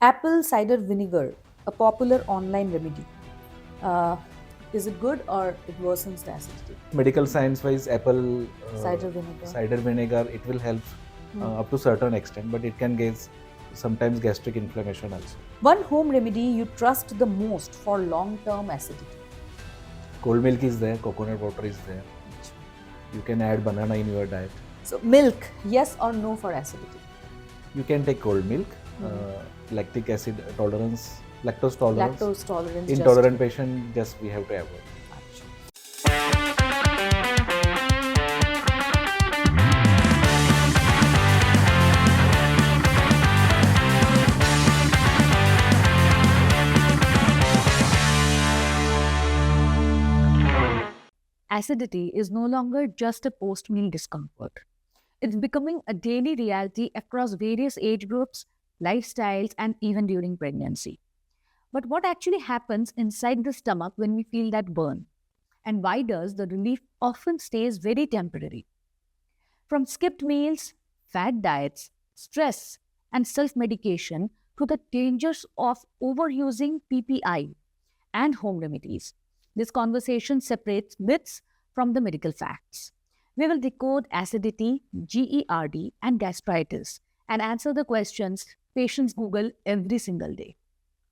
Apple cider vinegar, a popular online remedy. Uh, is it good or it worsens the acidity? Medical science wise, apple Cider vinegar. cider vinegar, it will help Hmm. up to certain extent, but it can give sometimes gastric inflammation also. One home remedy you trust the most for long term acidity. Cold milk is there, coconut water is there. You can add banana in your diet. So, milk, yes or no for acidity? You can take cold milk. Lactic acid tolerance, lactose tolerance. Lactose tolerance. Intolerant patient, just we have to avoid. Acidity is no longer just a post meal discomfort. It's becoming a daily reality across various age groups, lifestyles, and even during pregnancy. But what actually happens inside the stomach when we feel that burn? And why does the relief often stays very temporary? From skipped meals, fat diets, stress, and self medication to the dangers of overusing PPI and home remedies. This conversation separates myths from the medical facts. We will decode acidity, GERD, and gastritis and answer the questions patients Google every single day.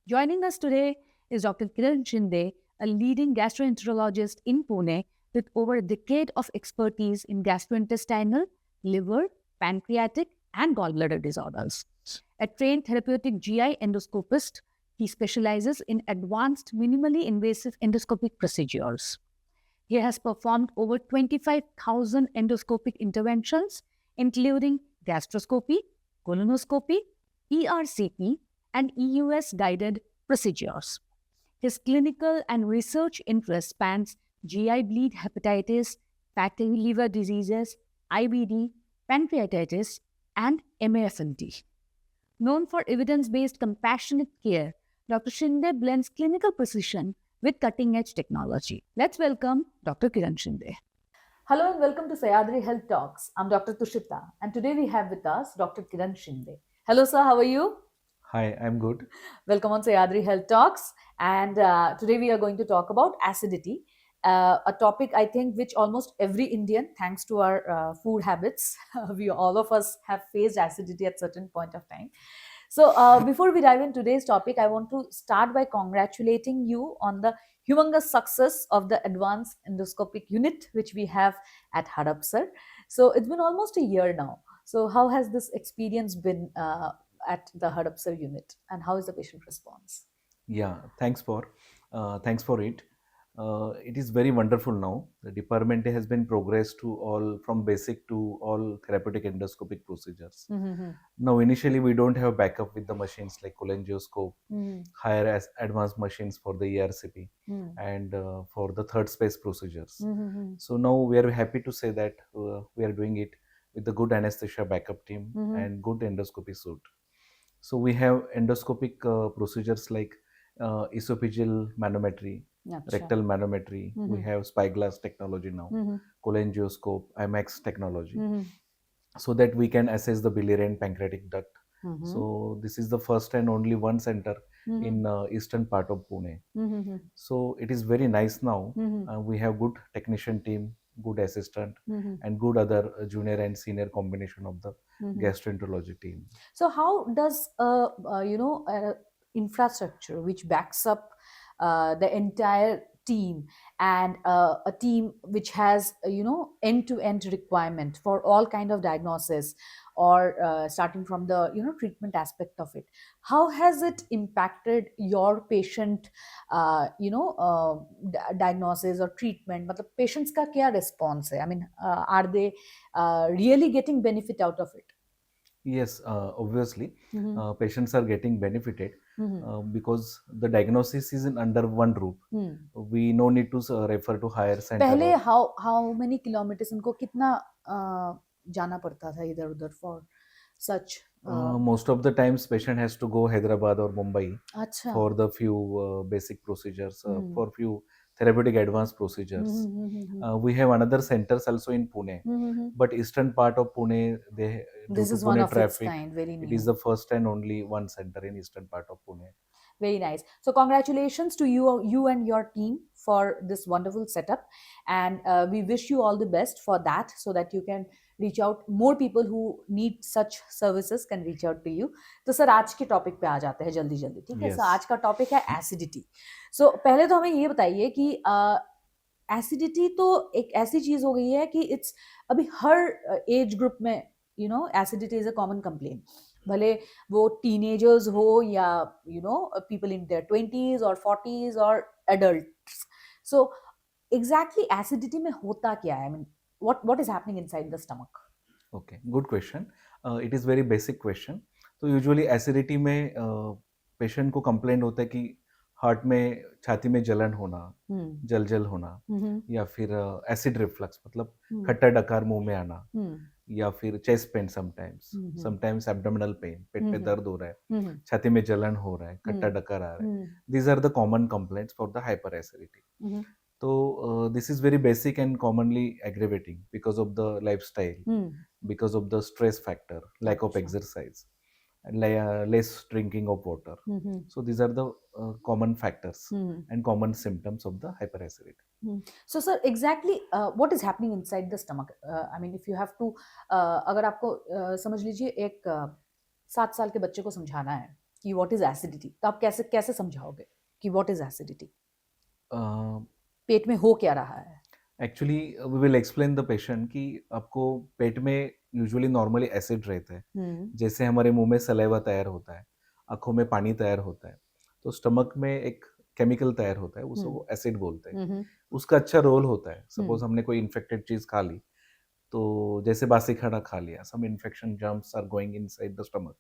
Joining us today is Dr. Kiran Shinde, a leading gastroenterologist in Pune with over a decade of expertise in gastrointestinal, liver, pancreatic, and gallbladder disorders. A trained therapeutic GI endoscopist, he specializes in advanced, minimally invasive endoscopic procedures. He has performed over 25,000 endoscopic interventions, including gastroscopy, colonoscopy, ERCP, and EUS guided procedures. His clinical and research interest spans GI bleed hepatitis, fatty liver diseases, IBD, pancreatitis, and MAFLD. Known for evidence based compassionate care, Dr. Shinde blends clinical precision with cutting edge technology. Let's welcome Dr. Kiran Shinde. Hello and welcome to Sayadri Health Talks. I'm Dr. Tushita, and today we have with us Dr. Kiran Shinde. Hello, sir. How are you? Hi, I'm good. Welcome on Sayadri Health Talks. And today we are going to talk about acidity, a topic I think which almost every Indian, thanks to our food habits, we all of us have faced acidity at certain point of time. So before we dive in today's topic, I want to start by congratulating you on the humongous success of the advanced endoscopic unit which we have at Hadapsar. So it's been almost a year now. So how has this experience been at the Hadapsar unit, and how is the patient response? Yeah, thanks for it. It is very wonderful now. The department has been progressed to all from basic to all therapeutic endoscopic procedures. Mm-hmm. Now, initially we don't have backup with the machines like cholangioscope, Mm-hmm. higher as advanced machines for the ERCP, Mm-hmm. and for the third space procedures. Mm-hmm. So now we are happy to say that we are doing it with the good anesthesia backup team Mm-hmm. and good endoscopy suite. So we have endoscopic procedures like esophageal manometry, Acha. rectal manometry. We Mm-hmm. have spyglass technology now, Mm-hmm. cholangioscope, IMAX technology, Mm-hmm. so that we can assess the biliary and pancreatic duct. Mm-hmm. So this is the first and only one center Mm-hmm. in eastern part of Pune. Mm-hmm. So it is very nice now. Mm-hmm. We have good technician team, good assistant, Mm-hmm. and good other junior and senior combination of the Mm-hmm. gastroenterology team. So how does infrastructure which backs up the entire team, and a team which has end-to-end requirement for all kind of diagnosis, or starting from the treatment aspect of it, how has it impacted your patient diagnosis or treatment? मतलब patients का क्या response है? I mean, are they really getting benefit out of it? Yes, obviously, Mm-hmm. patients are getting benefited Mm-hmm. because the diagnosis is in under one roof. Hmm. We no need to refer to higher center. पहले Or, how many kilometers इनको कितना जाना पड़ता था इधर उधर for such most of the times, patient has to go Hyderabad or Mumbai अच्छा for the few basic procedures, for few therapeutic advanced procedures. We have another centers also in Pune, but eastern part of Pune, they due This to is one Pune of its traffic, kind, very it new. is the first and only one center in eastern part of Pune. Very nice. So congratulations to you and your team for this wonderful setup, and we wish you all the best for that, so that you can reach out more people who need such services can reach out to you. तो sir आज के topic पे आ जाते हैं जल्दी जल्दी, ठीक है? Yes. सो आज का टॉपिक है एसिडिटी. सो पहले तो हमें ये बताइए कि एसिडिटी तो एक ऐसी चीज हो गई है कि इट्स अभी हर एज ग्रुप में acidity is a common complain, भले वो टीनेजर्स हो या पीपल इन देयर 20s और 40s और एडल्ट्स. सो एग्जैक्टली एसिडिटी में होता क्या है? I mean what is happening inside the stomach? Okay, good question. It is very basic question. तो यूजुअली एसिडिटी में पेशेंट को कंप्लेंट होता है कि हार्ट में, छाती में जलन होना, जल होना, या फिर एसिड रिफ्लक्स मतलब खट्टा डकार मुंह में आना, या फिर chest pain, sometimes abdominal pain, पेट में दर्द हो रहा है, छाती में जलन हो रहा है, खट्टा डकार आ रहा है. These are the common complaints for the hyper acidity. तो this is very basic and commonly aggravating because of the lifestyle, because of the stress factor, lack of Achha. exercise, and less drinking of water. So these are the common factors and common symptoms of the hyperacidity. So sir, exactly what is happening inside the stomach? I mean, if you have to अगर आपको समझ लीजिए एक 7 साल के बच्चे को समझाना है कि what is acidity, तो आप कैसे कैसे समझाओगे कि what is acidity? पेट में हो क्या रहा है? Actually we will explain the patient कि आपको पेट में यूजुअली नॉर्मली एसिड रहता है, जैसे हमारे मुंह में सलाइवा तैयार होता है, आंखों में पानी तैयार होता है, तो स्टमक में एक केमिकल तैयार होता है, उसको एसिड बोलते हैं. उसका अच्छा रोल होता है. सपोज हमने कोई इन्फेक्टेड चीज खा ली, तो जैसे बासी खाना खा लिया, some infection germs are going inside the stomach,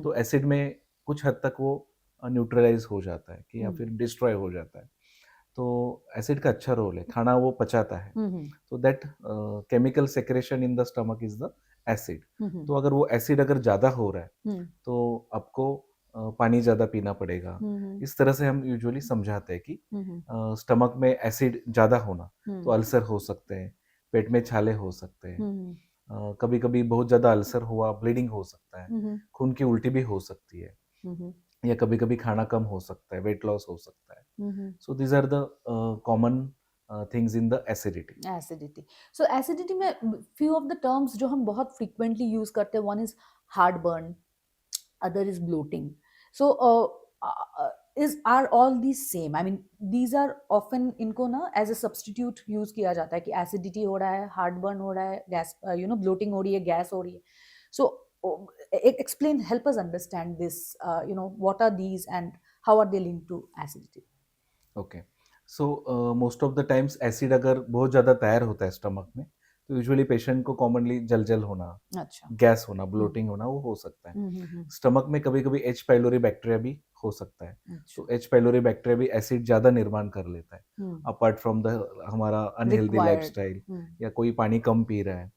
तो एसिड में कुछ हद तक वो न्यूट्रलाइज हो जाता है कि या फिर डिस्ट्रॉय हो जाता है. तो एसिड का अच्छा रोल है, खाना वो पचाता है. तो that chemical secretion in the stomach is the acid. तो अगर वो एसिड अगर ज्यादा हो रहा है तो आपको पानी ज्यादा पीना पड़ेगा. इस तरह से हम यूजुअली समझाते हैं कि स्टमक में एसिड ज्यादा होना तो अल्सर हो सकते हैं, पेट में छाले हो सकते हैं, कभी कभी बहुत ज्यादा अल्सर हुआ ब्लीडिंग हो सकता है, खून की उल्टी भी हो सकती है, या कभी कभी खाना कम हो सकता है, वेट लॉस हो सकता है. So these are the common things in the acidity. Acidity. So acidity में फ्यू ऑफ द टर्म्स जो हम बहुत फ्रीक्वेंटली यूज करते हैं, one is heart burn, other is bloating. सो is are all these same? I mean, these are often इनको ना as a substitute use किया जाता है कि एसिडिटी हो रहा है, हार्ट बर्न हो रहा है, गैस ब्लोटिंग हो रही है, गैस हो रही है. सो explain, help us understand this, what are these and how are they linked to acidity? Okay, so most of the times acid अगर बहुत ज़्यादा तैयार होता है स्टमक में, तो यूजुअली पेशेंट को कॉमनली जल होना, अच्छा. गैस होना, ब्लोटिंग होना वो हो सकता है. स्टमक में कभी कभी एच पाइलोरी बैक्टीरिया भी हो सकता है. तो एच पाइलोरी बैक्टीरिया भी एसिड ज़्यादा निर्माण कर लेता है, अपार्ट फ्रॉम द हमारा अनहेल्दी लाइफस्टाइल, या कोई पानी कम पी रहा है,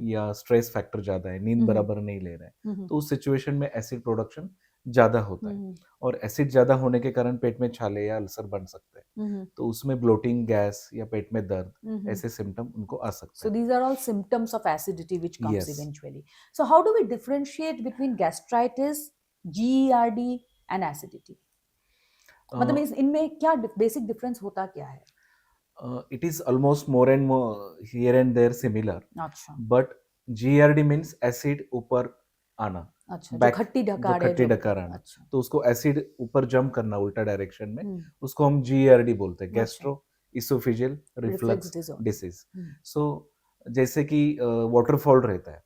या स्ट्रेस फैक्टर ज़्यादा है, नींद बराबर नहीं ले रहा है, तो उस सिचुएशन में एसिड प्रोडक्शन ज़्यादा होता है. और एसिड ज़्यादा होने के कारण पेट में छाले या अल्सर बन सकते हैं, तो उसमें ब्लोटिंग, गैस या पेट में दर्द ऐसे सिम्टम उनको आ सकते So हैं. these are all symptoms of acidity which comes Yes. eventually. So how do we differentiate between gastritis, GERD and acidity? मतलब इनमें क्या बेसिक डिफरेंस होता क्या है? It is almost more and more here and there similar, अच्छा. but GERD means acid ऊपर आना, अच्छा, जो back- खट्टी जो डकार है, खट्टी जो डकार आना, अच्छा. तो उसको एसिड ऊपर जंप करना उल्टा डायरेक्शन में, उसको हम GERD बोलते हैं, अच्छा. Gastro oesophageal reflux disorder. Disease. So जैसे कि वाटरफॉल रहता है,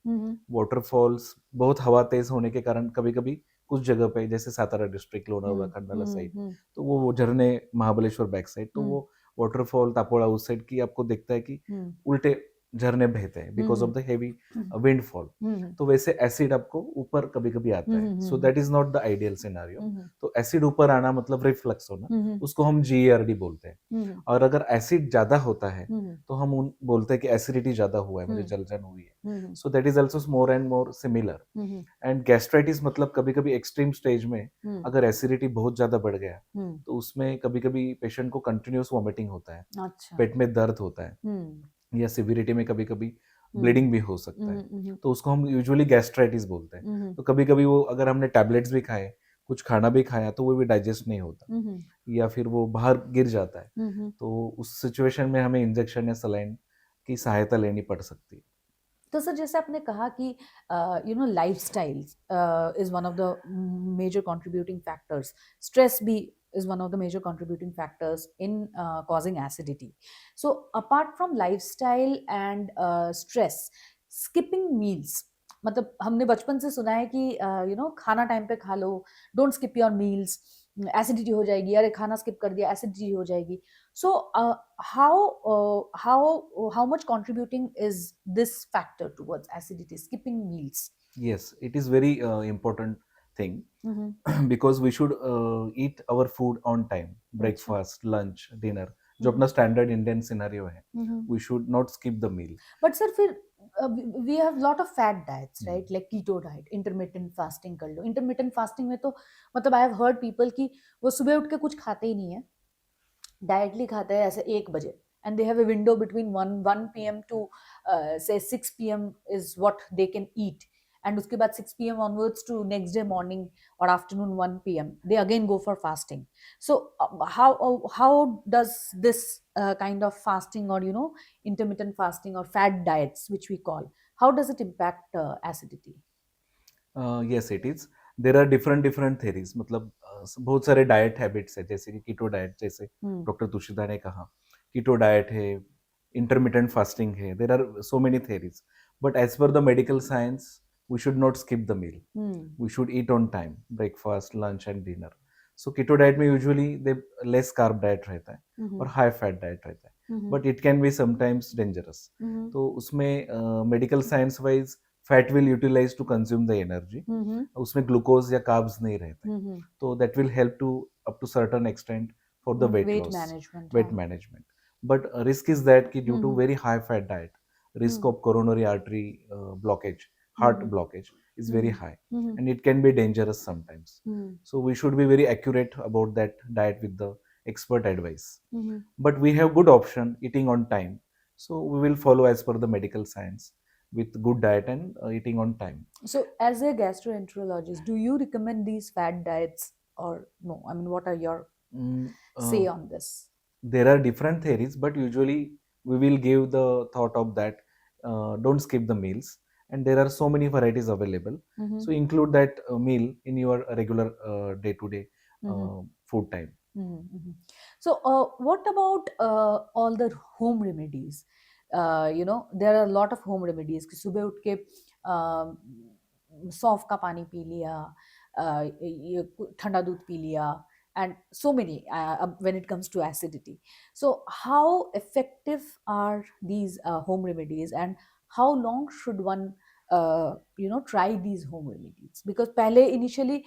वाटरफॉल्स बहुत हवा तेज होने के कारण कभी कभी कुछ जगह पे, जैसे सातारा डिस्ट्रिक्ट, लोनावला, खंडाला साइड, तो वो झरने, महाबलेश्वर बैक साइड, तो वो वाटरफॉल, तापोड़ा उस साइड की आपको दिखता है कि उल्टे झरने बहते हैं because of the heavy windfall, तो वैसे एसिड आपको ऊपर कभी कभी आता है, सो that is not the ideal scenario. तो एसिड ऊपर आना मतलब रिफ्लक्स होना, उसको हम GERD बोलते हैं। और अगर एसिड ज्यादा होता है तो हम बोलते हैं कि एसिडिटी ज्यादा हुआ है, मुझे जलजन हुई है, सो that is also more and more similar. And gastritis मतलब कभी कभी एक्सट्रीम स्टेज में अगर एसिडिटी बहुत ज्यादा बढ़ गया तो उसमें कभी कभी पेशेंट को कंटिन्यूस वॉमिटिंग होता है, अच्छा। पेट में दर्द होता है, या सिविरिटी में कभी कभी ब्लीडिंग भी हो सकता है, तो उसको हम यूजुअली गैस्ट्राइटिस बोलते हैं। तो कभी कभी वो अगर हमने टैबलेट्स भी खाए, कुछ खाना भी खाया, तो वो भी डाइजेस्ट नहीं होता, या फिर वो बाहर गिर जाता है, तो उस सिचुएशन में हमें इंजेक्शन या सलाइन की सहायता लेनी पड़ सकती है। तो सर जैसे आपने कहा कि lifestyle is one of the major contributing factors, stress भी is one of the major contributing factors in causing acidity. So apart from lifestyle and stress, skipping meals, मतलब हमने बचपन से सुना है कि खाना टाइम पे खा लो, don't skip your meals, acidity हो जाएगी, अरे खाना स्किप कर दिया एसिडिटी हो जाएगी. So how much contributing is this factor towards acidity, skipping meals? Yes, it is very important thing because we should eat our food on time, breakfast, lunch, dinner, जो अपना स्टैंडर्ड इंडियन सिनेरियो है, we should not skip the meal. But sir, फिर we have lot of fad diets, right? Like keto diet, intermittent fasting कर लो. Intermittent fasting में तो मतलब I have heard people कि वो सुबह उठ के कुछ खाते ही नहीं है, डायरेक्टली खाते हैं ऐसे 1 बजे, and they have a window between 1 p.m. to say 6 p.m. is what they can eat, and उसके बाद 6 p.m. onwards to next day morning or afternoon 1 p.m. they again go for fasting. So how does this kind of fasting, or intermittent fasting or fad diets which we call, how does it impact acidity? Yes, it is. There are different theories. मतलब बहुत सारे diet habits है, जैसे कि keto diet, जैसे doctor Tushita ने कहा, keto diet है, इंटरमिटेंट फास्टिंग है, there are so many theories. But as per the medical science, we should not skip the meal. We should eat on time, breakfast, lunch and dinner. So keto diet में usually they less carb diet रहता है और high fat diet रहता है, but it can be sometimes dangerous. तो उसमें medical science wise fat will utilise to consume the energy, उसमें glucose या कार्ब्स नहीं रहते, तो that will help to up to certain extent for the weight loss, weight management. But risk is that कि due to very high fat diet, risk of coronary artery blockage, heart blockage is very high, and it can be dangerous sometimes. So we should be very accurate about that diet with the expert advice. But we have good option, eating on time, so we will follow as per the medical science with good diet and eating on time. So as a gastroenterologist, do you recommend these fad diets or no? I mean, what are your say on this? There are different theories, but usually we will give the thought of that don't skip the meals, and there are so many varieties available, so include that meal in your regular day-to-day food time. So what about all the home remedies? There are a lot of home remedies कि सुबह उठ के सौंफ का पानी P लिया, ठंडा दूध पी लिया, and so many when it comes to acidity. So how effective are these home remedies, and how long should one try these home remedies? Because pehle initially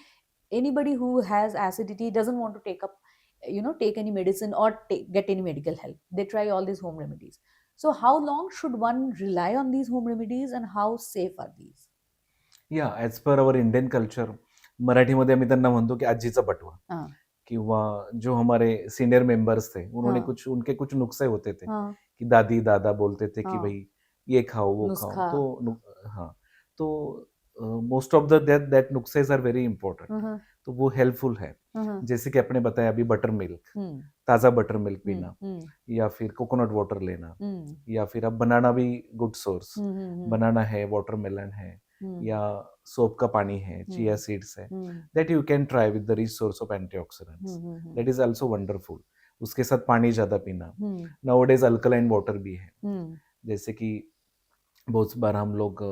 anybody who has acidity doesn't want to take any medicine or get any medical help. They try all these home remedies. So how long should one rely on these home remedies, and how safe are these? Yeah, as per our Indian culture, मराठीमध्ये आम्ही त्यांना म्हणतो की आजीचा बटवा, किंवा जो हमारे सीनियर मेंबर्स थे उन्होंने उनके कुछ नुस्खे होते थे कि दादी दादा बोलते थे कि भाई ये खाओ वो खाओ, तो मोस्ट ऑफ दैट नुस्खे आर वेरी इंपॉर्टेंट, तो वो हेल्पफुल है. जैसे कि आपने बताया अभी बटर मिल्क, ताजा बटर मिल्क पीना, या फिर कोकोनट वाटर लेना, या फिर अब बनाना भी गुड सोर्स, बनाना है, वाटरमेलन है, या सोप का पानी है, चिया सीड्स है, that you can try with the rich source of antioxidants, that is also wonderful. उसके साथ पानी ज्यादा पीना. नाउअडेज अल्कलाइन वाटर भी है, जैसे कि बहुत बार हम लोग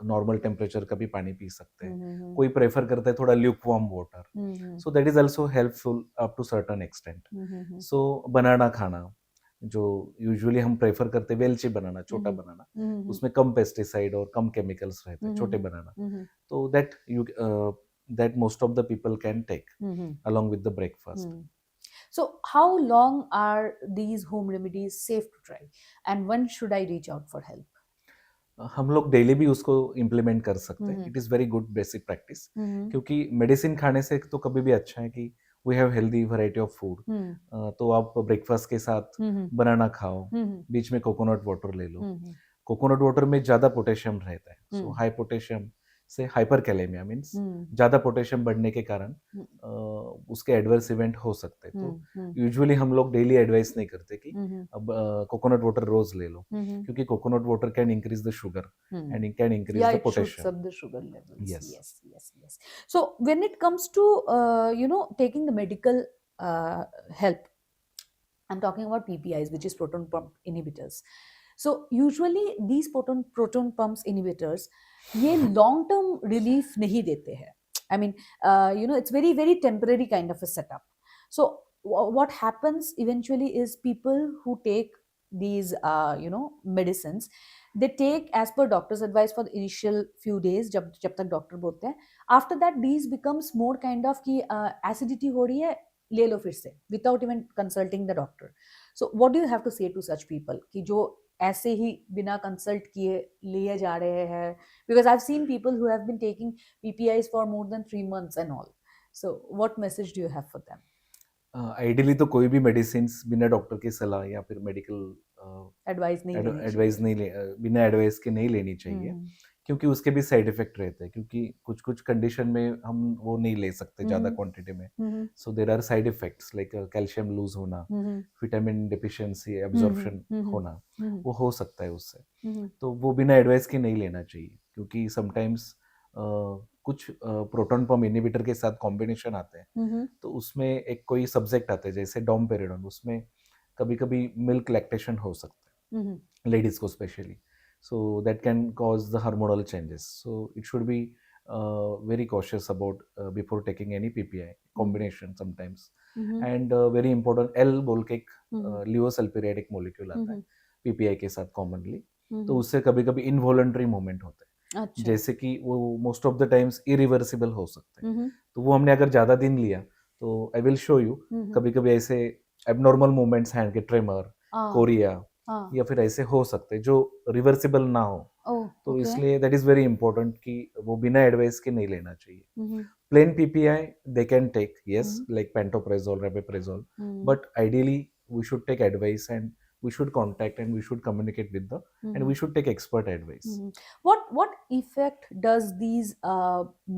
नॉर्मल टेम्परेचर का भी पानी पी सकते हैं, कोई प्रेफर करता है थोड़ा lukewarm water, so that is also helpful up to certain extent. So banana खाना, जो यूजुअली हम प्रेफर करते हैं वेलची बनाना, छोटा बनाना, उसमें कम पेस्टिसाइड और कम केमिकल्स रहते हैं, छोटे बनाना, तो that most of the people can take along with the breakfast. So, how long are these home remedies safe to try, and when should I reach out for help? हम लोग daily भी उसको implement कर सकते हैं. It is very good basic practice, क्योंकि medicine खाने से तो कभी भी अच्छा है कि we have healthy variety of food. तो आप ब्रेकफास्ट के साथ बनाना खाओ, बीच में कोकोनट वाटर ले लो. कोकोनट वाटर में ज़्यादा पोटेशियम रहता है, सो हाई पोटेशियम से हाइपर कैलेमिया मीन्स ज़्यादा पोटेशियम बढ़ने के कारण उसके एडवर्स इवेंट हो सकते हैं. तो यूजुअली हम लोग डेली एडवाइस नहीं करते कि अब कोकोनट वाटर रोज ले लो, क्योंकि coconut water can increase the sugar and it can increase Yeah, the it shoots potassium. up the sugar levels. Yes. Yes. So when it comes to taking the medical help, I'm talking about PPIs, which is proton pump inhibitors. So usually these proton pumps inhibitors, ये long term relief नहीं देते हैं. I mean, it's very very temporary kind of a setup. So what happens eventually is people who take these medicines, they take as per doctor's advice for the initial few days, जब तक doctor बोलते हैं. After that these becomes more kind of कि acidity हो रही है, ले लो फिर से, without even consulting the doctor. So what do you have to say to such people कि जो ऐसे ही बिना कंसल्ट किए लिए जा रहे हैं? Because I've seen people who have been taking PPIs for more than 3 months and all. So what message do you have for them? Ideally तो कोई भी मेडिसिन बिना डॉक्टर की सलाह या फिर मेडिकल एडवाइस नहीं लेनी एडवाइस नहीं बिना एडवाइस के नहीं लेनी चाहिए, क्योंकि उसके भी साइड इफेक्ट रहते हैं. क्योंकि कुछ कुछ कंडीशन में हम वो नहीं ले सकते ज़्यादा क्वांटिटी में, so there are side effects like calcium loose होना, विटामिन डिफिशियंसी, एब्जॉर्प्शन होना, वो हो सकता है उससे. तो वो बिना एडवाइस के नहीं लेना चाहिए, क्योंकि समटाइम्स कुछ प्रोटॉन पंप इनहिबिटर के साथ कॉम्बिनेशन आते हैं. तो उसमें एक कोई सब्जेक्ट आता है जैसे डोमपेरिडोन, उसमें कभी कभी मिल्क लैक्टेशन हो सकता है लेडीज को specially. So that can cause the hormonal changes. So it should be very cautious about before taking any PPI combination sometimes. And very important, L बोल के एक लियोसल्फिरेटिक मोलिक्यूल आता है PPI के साथ कॉमनली. तो उससे कभी कभी इनवॉलंटरी मूवमेंट होते हैं, जैसे कि वो most of the times irreversible हो सकते हैं. तो वो हमने अगर ज़्यादा दिन लिया तो आई विल शो यू, कभी कभी ऐसे एबनॉर्मल मूवमेंट्स हैंड के ट्रेमर, कोरिया या फिर ऐसे हो सकते जो रिवर्सिबल ना हो. तो इसलिए दैट इज वेरी इंपॉर्टेंट कि वो बिना एडवाइस के नहीं लेना चाहिए. Plain PPI they can take, yes, like pantoprazole, rabeprazole, but ideally we should take advice and we should contact and we should communicate with the and we should take expert advice. What effect does these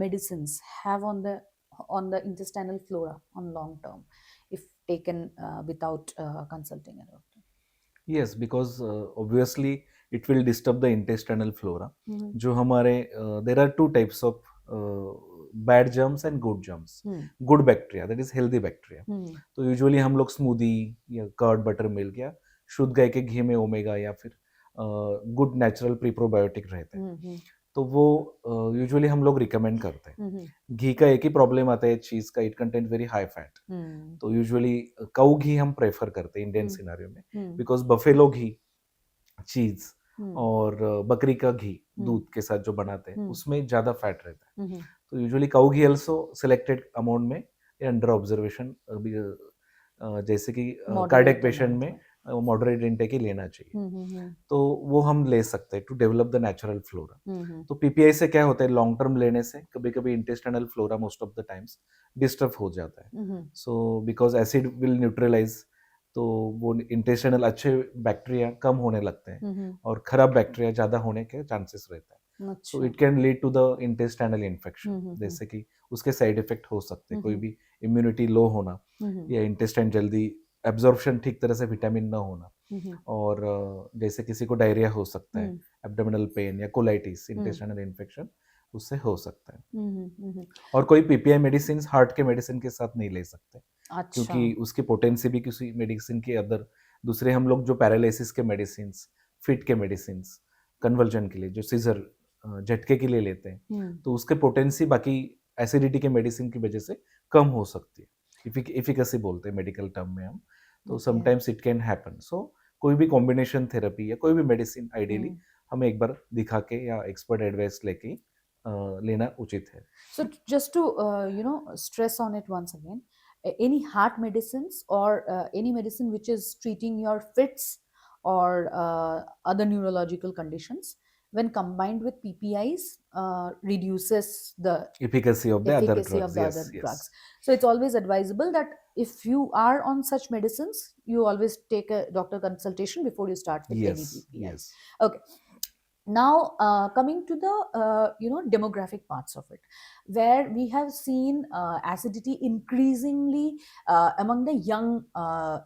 medicines have on the intestinal flora on long term if taken without consulting a doctor? Yes, because obviously it will disturb the intestinal flora. जो हमारे there are two types of bad germs and good germs. Good bacteria, that is healthy bacteria. तो usually हम लोग smoothie या curd, butter milk या शुद्ध गाय के घी में ओमेगा या फिर गुड नेचुरल प्रीप्रोबायोटिक रहते हैं. तो वो यूजुअली हम लोग रिकमेंड करते हैं. घी का एक ही प्रॉब्लम आता है चीज का, it content very high fat. तो यूजुअली काऊ घी हम प्रेफर करते हैं इंडियन सिनारियो में, बिकॉज बफेलो घी, चीज और बकरी का घी दूध के साथ जो बनाते हैं उसमें ज्यादा फैट रहता है. तो usually cow ghee also selected amount में अंडर ऑब्जर्वेशन, जैसे कि कार्डियक पेशेंट में मॉडरेट इंटेक ही लेना चाहिए. तो वो हम ले सकते हैं to develop the natural flora. तो पीपीआई से क्या होता है, लॉन्ग टर्म लेने से कभी कभी intestinal flora most of the times disturb हो जाता है. So because acid will neutralize, तो वो इंटेस्टाइनल अच्छे बैक्टीरिया कम होने लगते हैं और खराब बैक्टीरिया ज्यादा होने के चांसेस रहता है. So it can lead to the intestinal infection, जैसे कि उसके साइड इफेक्ट हो सकते हैं, कोई भी इम्यूनिटी लो होना या इंटेस्टाइन जल्दी एब्जॉर्प्शन ठीक तरह से विटामिन ना होना, और जैसे किसी को डायरिया हो सकता है, एब्डोमिनल पेन या कोलाइटिस, इंटेस्टाइनल इन्फेक्शन उससे हो सकता है. और कोई पीपीआई मेडिसिन हार्ट के मेडिसिन के साथ नहीं ले सकते. अच्छा. क्योंकि उसकी पोटेंसी भी किसी मेडिसिन के अदर दूसरे हम लोग जो पैरालिसिस के मेडिसिन, फिट के मेडिसिन, कन्वर्जन के लिए जो सीजर झटके के लिए लेते हैं, तो उसके पोटेंसी बाकी एसिडिटी के मेडिसिन की वजह से कम हो सकती है. इफिकेसी बोलते हैं मेडिकल टर्म में हम. तो Okay. Sometimes it can happen. So कोई भी कॉम्बिनेशन थेरेपी या कोई भी मेडिसिन आइडियली Hmm. हमें एक बार दिखा के या एक्सपर्ट एडवाइस लेके लेना उचित है. So just to stress on it once again, any heart medicines or any medicine which is treating your fits or other neurological conditions, when combined with PPIs, reduces the Efficacy of the other efficacy of drugs. the Yes, other yes. drugs. So it's always advisable that if you are on such medicines, you always take a doctor consultation before you start with any Yes, PPIs. yes. Okay. Now coming to the demographic parts of it, where we have seen acidity increasingly among the young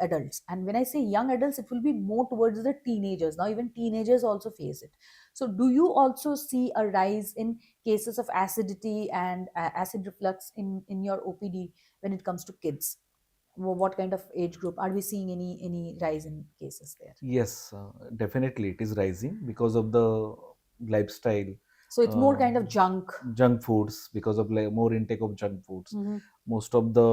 adults, and when I say young adults, it will be more towards the teenagers. Now even teenagers also face it. So do you also see a rise in cases of acidity and acid reflux in your OPD when it comes to kids? What kind of age group are we seeing any rise in cases there? Yes, definitely it is rising because of the lifestyle, So it's more kind of junk. junk foods, because of more intake of junk foods. Mhm. Most of the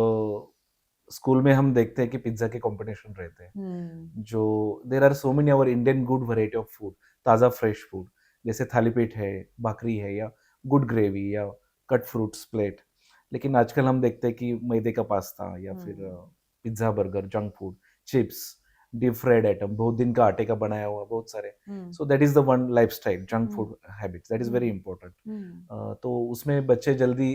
school में हम देखते हैं कि pizza के competition रहते हैं. Hmm. जो there are so many our Indian good variety of food, ताज़ा फ्रेश फूड, जैसे थाली पीठ है, भाकरी है, या गुड ग्रेवी, या कट फ्रूट्स प्लेट. लेकिन आजकल हम देखते हैं कि मैदे का पास्ता या फिर pizza, burger, junk food, chips, deep fried item, बहुत दिन का आटे का बनाया हुआ, बहुत सारे. Hmm. So that is the one lifestyle, junk Hmm. Food habits, that is very important. Hmm. तो उसमें बच्चे जल्दी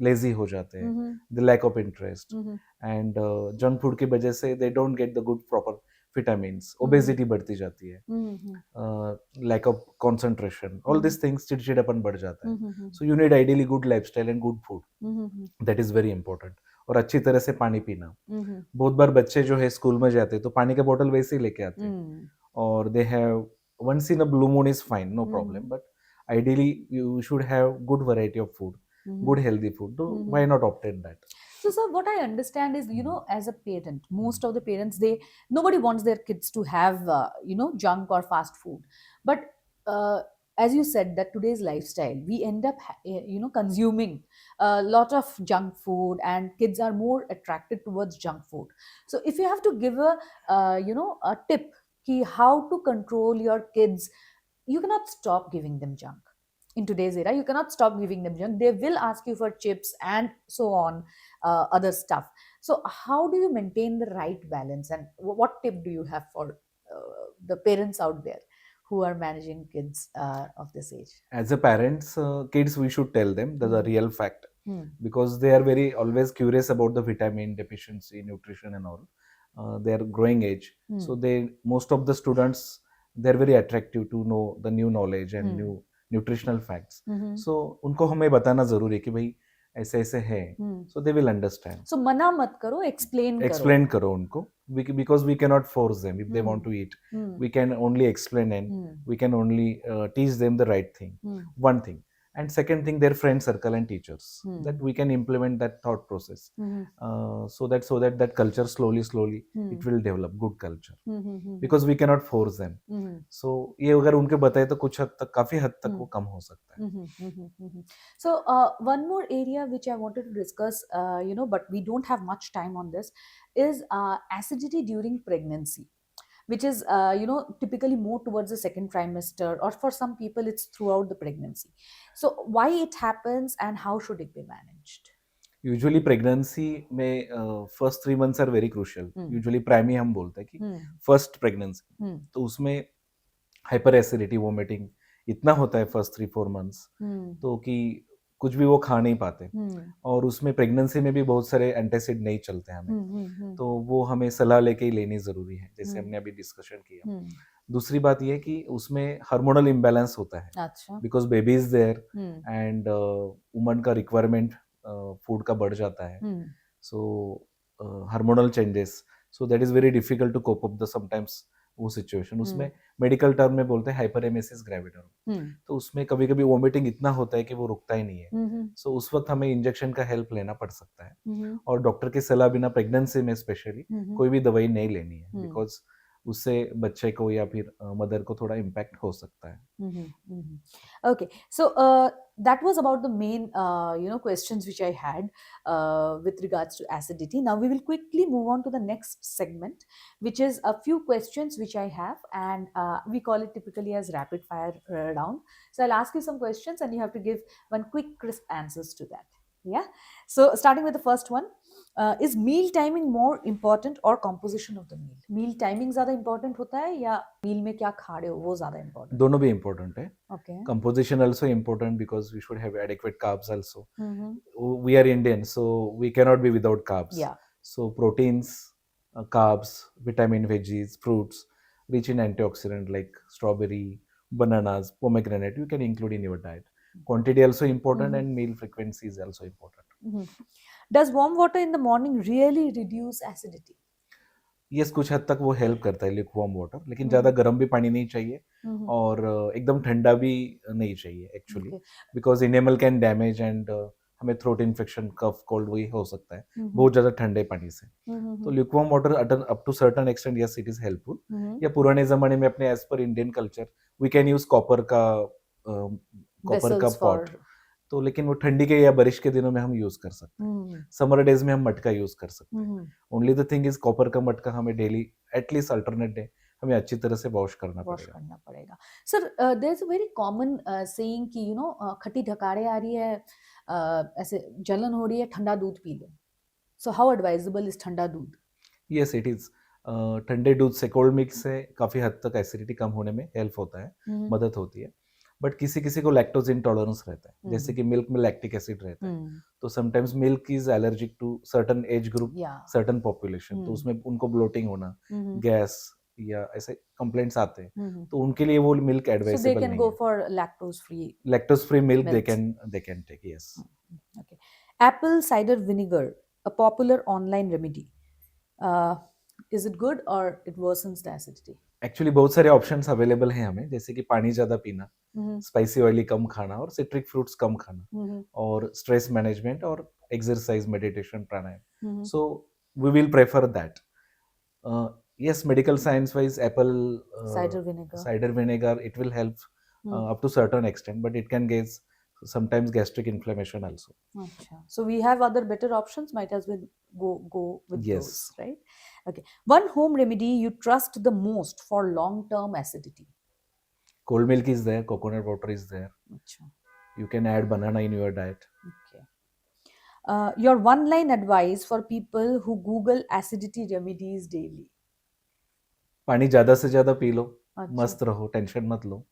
लेजी हो जाते हैं, Mhm. The lack of interest, Mhm. And junk food की वजह से they don't get the good proper vitamins, obesity बढ़ती जाती है, Mhm. Lack of concentration, all this things, चिड़चिड़ापन बढ़ जाता है. Mhm. So you need ideally good lifestyle and good food, Mhm. That is very important. और अच्छी तरह से पानी पीना. Mhm. बहुत बार बच्चे जो है स्कूल में जाते हैं तो पानी का बोतल वैसे ही लेके आते हैं, Mhm. और they have once in a blue moon is fine, no Mhm. Problem, but ideally you should have good variety of food, Mhm. good healthy food. So Mhm. why not opt in that? So, sir, what I understand is, as a parent, most of the parents, nobody wants their kids to have, junk or fast food. But as you said, that today's lifestyle, we end up, consuming a lot of junk food, and kids are more attracted towards junk food. So, if you have to give a tip, ki how to control your kids, you cannot stop giving them junk. In today's era, you cannot stop giving them junk. They will ask you for chips and so on, other stuff. So how do you maintain the right balance, and what tip do you have for the parents out there who are managing kids of this age? As a parents, kids, we should tell them the Hmm. real fact, Hmm. because they are very always curious about the vitamin deficiency, nutrition, and all. They are growing age, Hmm. so most of the students, they're very attractive to know the new knowledge and Hmm. new nutritional facts. Mhm. So उनको हमें बताना जरूरी है कि भाई ऐसे ऐसे है, Hmm. so they will understand. So मना मत करो, explain करो. Explain करो उनको, because we cannot force them if they want to eat. Hmm. We can only explain, and Hmm. we can only teach them the right thing. Hmm. One thing. And second thing, their friend circle and teachers, Hmm. that we can implement that thought process, Mhm. so that that culture slowly Hmm. it will develop good culture, Mhm. because we cannot force them. Mhm. So ये अगर उनके बताए तो कुछ हद तक, काफी हद तक वो कम हो सकता है. So one more area which I wanted to discuss, but we don't have much time on this, is acidity during pregnancy, which is typically more towards the second trimester, or for some people it's throughout the pregnancy. So why it happens and how should it be managed? Usually pregnancy में first 3 months are very crucial. Usually primi हम बोलते हैं कि first pregnancy, तो उसमें hyper acidity, vomiting इतना होता है फर्स्ट 3-4 मंथ्स, तो कि कुछ भी वो खा नहीं पाते. और उसमें प्रेगनेंसी में भी बहुत सारे एंटासिड नहीं चलते हमें, तो वो हमें सलाह लेके ही लेनी जरूरी है, जैसे हमने अभी डिस्कशन किया. दूसरी बात ये कि उसमें हार्मोनल इम्बैलेंस होता है, अच्छा. Because baby is there, and woman का रिक्वायरमेंट फूड का बढ़ जाता है. So hormonal changes, so that is very difficult to cope up the sometimes वो सिचुएशन. उसमें मेडिकल टर्म में बोलते हैं हाइपरेमेसिस ग्रेविडर, तो उसमें कभी कभी वोमिटिंग इतना होता है कि वो रुकता ही नहीं है. सो उस वक्त हमें इंजेक्शन का हेल्प लेना पड़ सकता है, और डॉक्टर की सलाह बिना प्रेगनेंसी में स्पेशली कोई भी दवाई नहीं लेनी है, बिकॉज उससे बच्चे को या फिर मदर को थोड़ा इम्पैक्ट हो सकता है. Okay, so that was about the main, questions which I had with regards to acidity. Now we will quickly move on to the next segment, which is a few questions which I have, and we call it typically as rapid fire round. So I'll ask you some questions, and you have to give one quick, crisp answers to that. Yeah. So starting with the first one, is meal timing more important or composition of the meal? Meal timing ज़्यादा important होता है या meal में क्या खा रहे हो वो ज़्यादा important? दोनों भी important है. Okay. Composition also important because we should have adequate carbs also. Mm-hmm. We are Indian, so we cannot be without carbs. Yeah. So proteins, carbs, vitamin, veggies, fruits, rich in antioxidant like strawberry, bananas, pomegranate, you can include in your diet. Quantity also important, and meal frequency is also important. Does warm water in the morning really reduce acidity? Yes, कुछ हद तक वो help करता है lukewarm water, लेकिन ज़्यादा गर्म भी पानी नहीं चाहिए और एकदम ठंडा भी नहीं चाहिए actually, because enamel can damage and हमें थ्रोट इन्फेक्शन, कफ, कोल्ड वही हो सकता है बहुत ज़्यादा ठंडे पानी से. तो lukewarm water up to certain extent yes it is helpful. या पुराने ज़माने में अपने एज पर Indian culture we can use copper का पॉट, तो लेकिन वो ठंडी के या बारिश के दिनों में हम यूज कर सकते हैं. समर डेज में हम मटका यूज कर सकते हैं. Only the thing is copper का मटका हमें डेली एटलीस्ट अल्टरनेट डे हमें अच्छी तरह से वॉश करना पड़ेगा. Sir, there is a very common saying कि खट्टी ढकारे आ रही है, ऐसे जलन हो रही है, ठंडा दूध P low. So how advisable is ठंडा दूध? Yes, it is. ठंडे दूध से, कोल्ड मिल्क से काफी हद तक एसिडिटी कम होने में हेल्प होता है, मदद होती है. बट किसी किसी को लैक्टोज इंटॉलरेंस रहता है, जैसे कि मिल्क में लैक्टिक एसिड रहता है, तो sometimes milk is allergic to certain age group, certain population, तो उसमें उनको ब्लोटिंग होना, गैस या ऐसे कंप्लेंट्स आते हैं, तो उनके लिए वो मिल्क एडवाइजेबल नहीं है. Go for lactose free milk they can take. Yes. Okay. Apple cider vinegar, a popular online remedy, is it good और it worsens the acidity? Actually बहुत सारे ऑप्शंस अवेलेबल हैं हमें, जैसे कि पानी ज्यादा पीना, स्पाइसी ऑयली कम खाना और सिट्रिक फ्रूट्स कम खाना, और स्ट्रेस मैनेजमेंट और exercise, meditation, pranayama. So we will prefer that. yes, medical science wise, apple cider vinegar, it will help up to certain extent, but it can give sometimes gastric inflammation also. So we have other better options, might as well go with yes. those, right? Okay. One home remedy you trust the most for long term acidity? Cold milk is there, coconut water is there. You can add banana in your diet. Okay. Your one line advice for people who Google acidity remedies daily? पानी ज्यादा से ज्यादा P low, मस्त रहो, tension मत लो.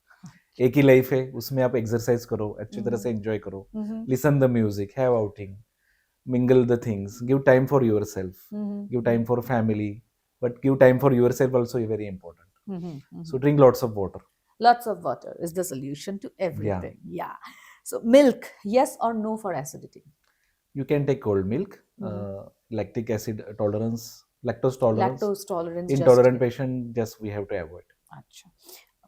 एक ही life है, उसमें आप एक्सरसाइज करो, अच्छी तरह से एंजॉय करो, listen the music, have outing, mingle the things, give time for yourself, give time for family, but give time for yourself also is very important. So drink lots of water. Lots of water is the solution to everything. Yeah. So milk, yes or no for acidity? You can take cold milk. Lactic acid tolerance, lactose tolerance, intolerant patient, just we have to avoid. Achha.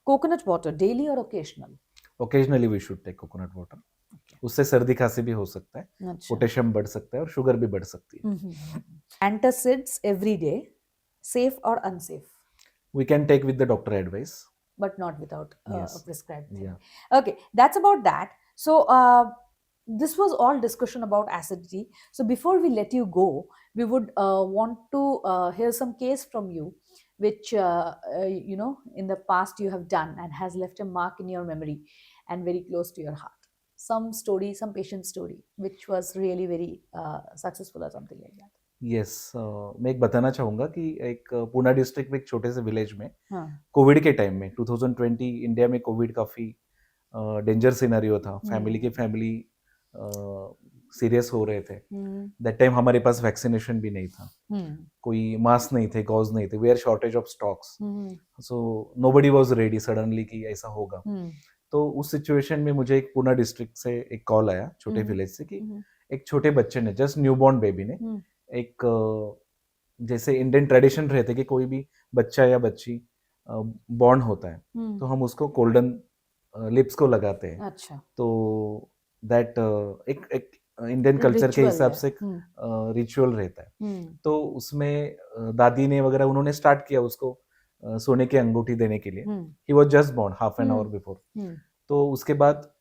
Coconut water, daily or occasional? Occasionally we should take coconut water. उससे सर्दी खांसी भी हो सकता है, potassium बढ़ सकता है और शुगर भी बढ़ सकती है. Antacids every day, safe or unsafe? We can take with the doctor advice, but not without a prescribed thing. Yeah. Okay, that's about that. So this was all discussion about acidity. So before we let you go, we would want to hear some case from you, which in the past you have done and has left a mark in your memory and very close to your heart. Some story, some patient story, which was really very successful or something like that. Yes, मैं एक बताना चाहूँगा कि एक Pune district में एक छोटे से विलेज में कोविड के टाइम में 2020 इंडिया में कोविड काफ़ी डेंजर सिनेरियो था. फैमिली सीरियस हो रहे थे. दैट टाइम हमारे पास वैक्सीनेशन भी नहीं था, कोई मास्क नहीं थे, गॉज नहीं थे, we are shortage of stocks. So nobody was ready suddenly कि ऐसा होगा. तो उस सिचुएशन में मुझे एक पुणे डिस्ट्रिक्ट से एक कॉल आया, छोटे विलेज से, कि एक छोटे बच्चे ने, जस्ट न्यूबॉर्न बेबी ने, एक जैसे इंडियन ट्रेडिशन रहते कि कोई भी बच्चा या बच्ची बॉर्न होता है तो हम उसको गोल्डन लिप्स को लगाते हैं. अच्छा. तो दैट एक इंडियन कल्चर के हिसाब से रिचुअल रहता है. तो उसमें दादी ने वगैरह उन्होंने स्टार्ट किया उसको सोने की अंगूठी देने के लिए. Hmm. He was just born half an Hmm. Hour before. Hmm. तो उसके बाद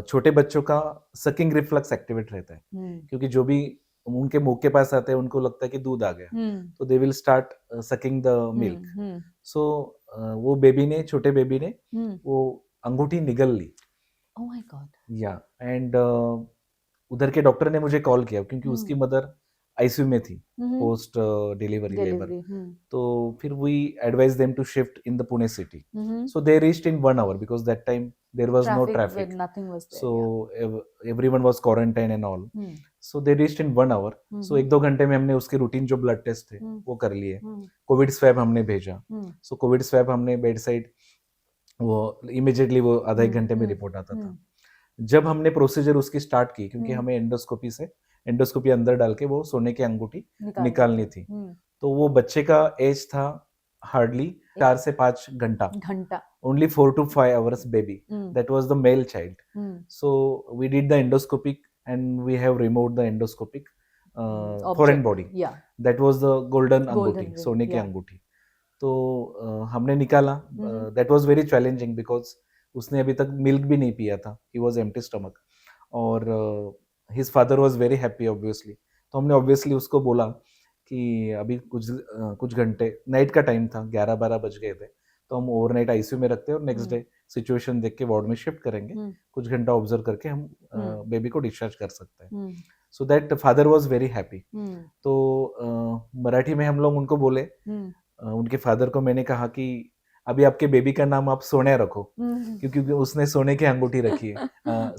छोटे बच्चों का सकिंग रिफ्लक्स एक्टिवेट रहता है, Hmm. क्योंकि जो भी उनके मुंह के पास आते हैं उनको लगता है कि दूध आ गया, Hmm. तो they will start sucking the milk. Hmm. सो वो बेबी ने, छोटे बेबी ने Hmm. वो अंगूठी निगल ली. Oh my God. या एंड उधर के डॉक्टर ने मुझे कॉल किया, क्योंकि उसकी मदर आईसीयू में थी Mhm. Post delivery labour. Delivery. Hmm. तो फिर we advise them to shift in the Pune city. Mhm. So they reached in 1 hour because that time there was no Traffic, traffic. when nothing was there. So everyone was quarantined and all. Yeah. Hmm. So they reached in 1 hour. So Mhm. 1-2 घंटे में हमने उसके routine जो blood test थे Hmm. वो कर लिए. Hmm. Covid swab हमने भेजा. Hmm. सो कोविड स्वैब हमने बेड साइड, वो इमिजिएटली वो आधा एक Hmm. घंटे में Hmm. रिपोर्ट आता Hmm. था. जब हमने प्रोसीजर उसकी स्टार्ट की, क्योंकि Hmm. हमें एंडोस्कोपी अंदर डाल के वो सोने की अंगूठी निकालनी थी. Hmm. तो वो बच्चे का एज था हार्डली 4 से 5 घंटा. घंटा. Only 4 to 5 hours baby. Hmm. That was the male child. Hmm. So we did the endoscopic and we have removed the endoscopic Object. foreign body. Yeah. That was the golden Golden अंगूठी, ring, सोने की yeah. अंगूठी. तो हमने निकाला. That was very challenging because उसने अभी तक मिल्क भी नहीं पिया था. He was empty stomach. और his father was very happy obviously. तो हमने obviously उसको बोला कि अभी कुछ घंटे, नाइट का टाइम था, 11-12 बज गए थे, तो हम ओवरनाइट आईसीयू में रखते हैं और नेक्स्ट डे सिचुएशन देख के वार्ड में शिफ्ट करेंगे. कुछ घंटा ऑब्जर्व करके हम बेबी को डिस्चार्ज कर सकते हैं. So that father was very happy. तो मराठी में हम लोग उनको बोले, उनके फादर को मैंने कहा कि अभी आपके बेबी का नाम आप सोने रखो, क्योंकि उसने सोने की अंगूठी रखी है.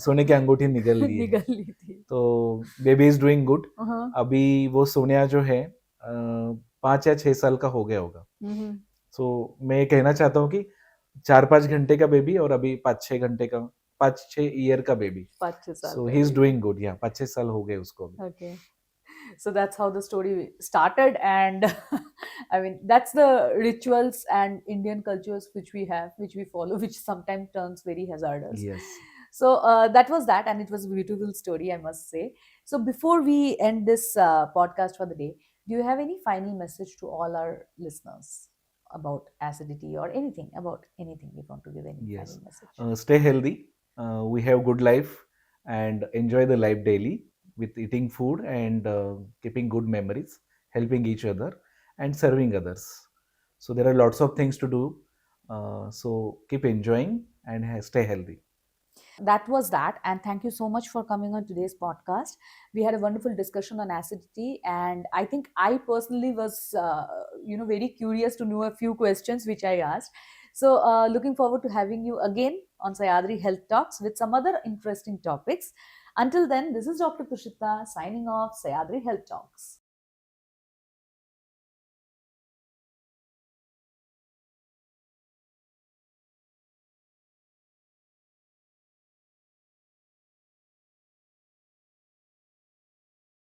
सोने की अंगूठी निगल ली है. निगल ली थी. तो baby is doing good. Uh-huh. अभी वो सोनिया जो है 5 या 6 साल का हो गया होगा. सो मैं ये कहना चाहता हूँ कि 4-5 घंटे का बेबी और अभी 5-6 घंटे का, 5-6 ईयर का बेबी. 5-6 साल सो का he is baby. Doing good. या 5-6 साल हो गए उसको अभी. Okay. So that's how the story started, and I mean that's the rituals and Indian cultures which we have, which we follow, which sometimes turns very hazardous. Yes. So that was that, and it was a beautiful story, I must say. So before we end this podcast for the day, do you have any final message to all our listeners about acidity or anything, about anything you want to give any Yes. final message? Stay healthy. We have good life and enjoy the life daily with eating food and keeping good memories, helping each other and serving others. So there are lots of things to do. So keep enjoying and stay healthy. That was that, and thank you so much for coming on today's podcast. We had a wonderful discussion on acidity, and I think I personally was very curious to know a few questions which I asked. So looking forward to having you again on Sayadri Health Talks with some other interesting topics. Until then, this is Dr. Tushita signing off, Sayadri Health Talks.